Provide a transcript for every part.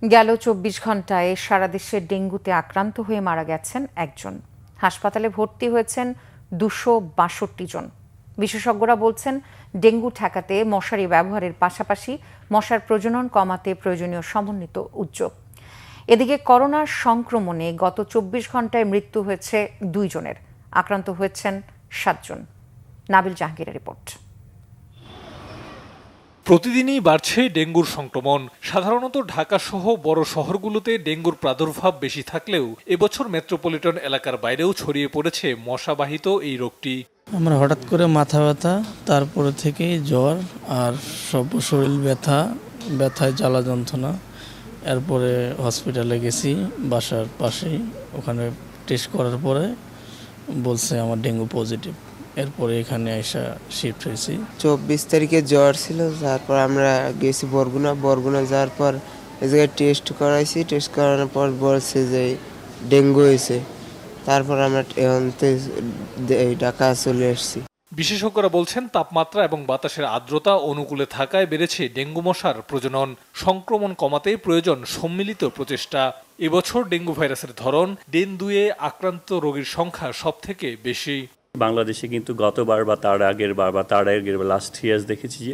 গেল ২৪ ঘন্টায় সারা দেশে ডেঙ্গুতে আক্রান্ত হয়ে মারা গেছেন একজন। হাসপাতালে ভর্তি হয়েছেন ২৬২ জন। বিশেষজ্ঞরা বলছেন, ডেঙ্গু ঠেকাতে মশারি ব্যবহারের পাশাপাশি মশার প্রজনন কমাতে প্রয়োজনীয় সমন্বিত উদ্যোগ। এদিকে করোনার সংক্রমণে গত ২৪ ঘন্টায় মৃত্যু হয়েছে ২ জনের, আক্রান্ত হয়েছেন ৭ জন। নাবিল জাহাঙ্গীরের রিপোর্ট। প্রতিদিনই বাড়ছে ডেঙ্গুর সংক্রমণ। সাধারণত ঢাকা সহ বড় শহরগুলোতে ডেঙ্গুর প্রাদুর্ভাব বেশি থাকলেও এবছর মেট্রোপলিটন এলাকার বাইরেও ছড়িয়ে পড়েছে মশাবাহিত এই রোগটি। আমার হঠাৎ করে মাথা ব্যথা, তারপরে থেকেই জ্বর আর সব শরীর ব্যথায় জ্বালা যন্ত্রণা। এরপরে হসপিটালে গেছি বাসার পাশেই, ওখানে টেস্ট করার পরে বলছে আমার ডেঙ্গু পজিটিভ। এরপরে এখানে এসে শিফট হয়েছি। ২৪ তারিখে জ্বর ছিল, তারপর আমরা গেছি বরগুনা যাওয়ার পর এই জায়গায় টেস্ট করাইছি। টেস্ট করানোর পর বলছে যে ডেঙ্গু হয়েছে। তারপর আমরা ঢাকা চলে এসেছি। বিশেষজ্ঞরা বলছেন, তাপমাত্রা এবং বাতাসের আর্দ্রতা অনুকূলে থাকায় বেড়েছে ডেঙ্গু মশার প্রজনন। সংক্রমণ কমাতে প্রয়োজন সম্মিলিত প্রচেষ্টা। এবছর ডেঙ্গু ভাইরাসের ধরন ডেন2-এ আক্রান্ত রোগীর সংখ্যা সবথেকে বেশি। বাংলাদেশে কিন্তু গতবার বা তার আগের বার বা তার আগের লাস্ট ইয়ার্স দেখেছি যে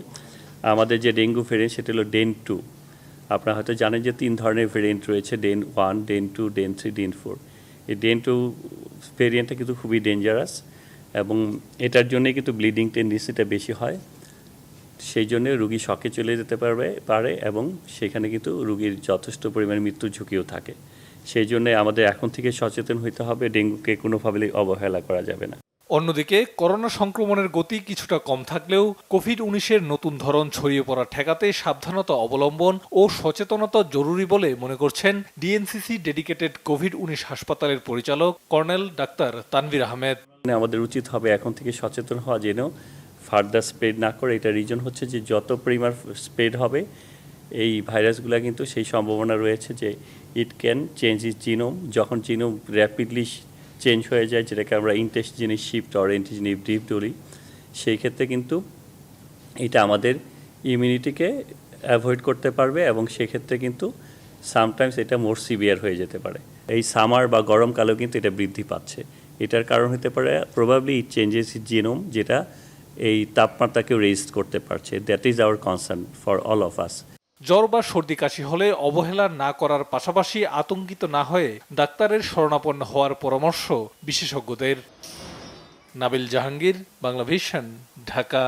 আমাদের যে ডেঙ্গু ভেরিয়েন্ট সেটা হলো ডেন2। আপনারা হয়তো জানেন যে 3 ধরনের ভেরিয়েন্ট রয়েছে, ডেন1, ডেন2, ডেন3, ডেন4। এই ডেন2 ভেরিয়েন্টটা কিন্তু খুবই ডেঞ্জারাস এবং এটার জন্যই কিন্তু ব্লিডিং টেন্ডেন্সিটা বেশি হয়। সেই জন্য রুগী শকে চলে যেতে পারে এবং সেখানে কিন্তু রুগীর যথেষ্ট পরিমাণে মৃত্যুর ঝুঁকিও থাকে। সেই জন্য আমাদের এখন থেকে সচেতন হতে হবে, ডেঙ্গুকে কোনোভাবেই অবহেলা করা যাবে না। অন্যদিকে করোনা সংক্রমণের গতি কিছুটা কম থাকলেও কোভিড-১৯-এর নতুন ধরন ছড়িয়ে পড়া ঠেকাতে সাবধানতা অবলম্বন ও সচেতনতা জরুরি বলে মনে করছেন ডিএনসিসি ডেডিকেটেড কোভিড-১৯ হাসপাতালের পরিচালক কর্নেল ডাক্তার তানভীর আহমেদ। আমাদের উচিত হবে এখন থেকে সচেতন হওয়া, যেন ফার্দার স্প্রেড না করে। এটা রিজন হচ্ছে যে যত পরিমাণ স্প্রেড হবে এই ভাইরাসগুলো কিন্তু সেই সম্ভাবনা রয়েছে যে it can change is genome. যখন জিনোম র্যাপিডলি চেঞ্জ হয়ে যায়, যেটাকে আমরা ইন্টেস্টিজিনিস শিফট অর অ্যান্টিজেনিক ড্রিফট বলি, সেই ক্ষেত্রে কিন্তু এটা আমাদের ইমিউনিটিকে অ্যাভয়েড করতে পারবে এবং সেক্ষেত্রে কিন্তু সামটাইমস এটা মোর সিভিয়ার হয়ে যেতে পারে। এই সামার বা গরমকালেও কিন্তু এটা বৃদ্ধি পাচ্ছে। এটার কারণ হতে পারে probably it changes is genome, যেটা এই তাপমাত্রাকেও রেজিস্ট করতে পারছে। That is our concern for all of us. জ্বর বা সর্দি কাশি হলে অবহেলা না করার পাশাপাশি আতঙ্কিত না হয়ে ডাক্তারের শরণাপন্ন হওয়ার পরামর্শ বিশেষজ্ঞদের। নাবিল জাহাঙ্গীর, বাংলা ভিশন, ঢাকা।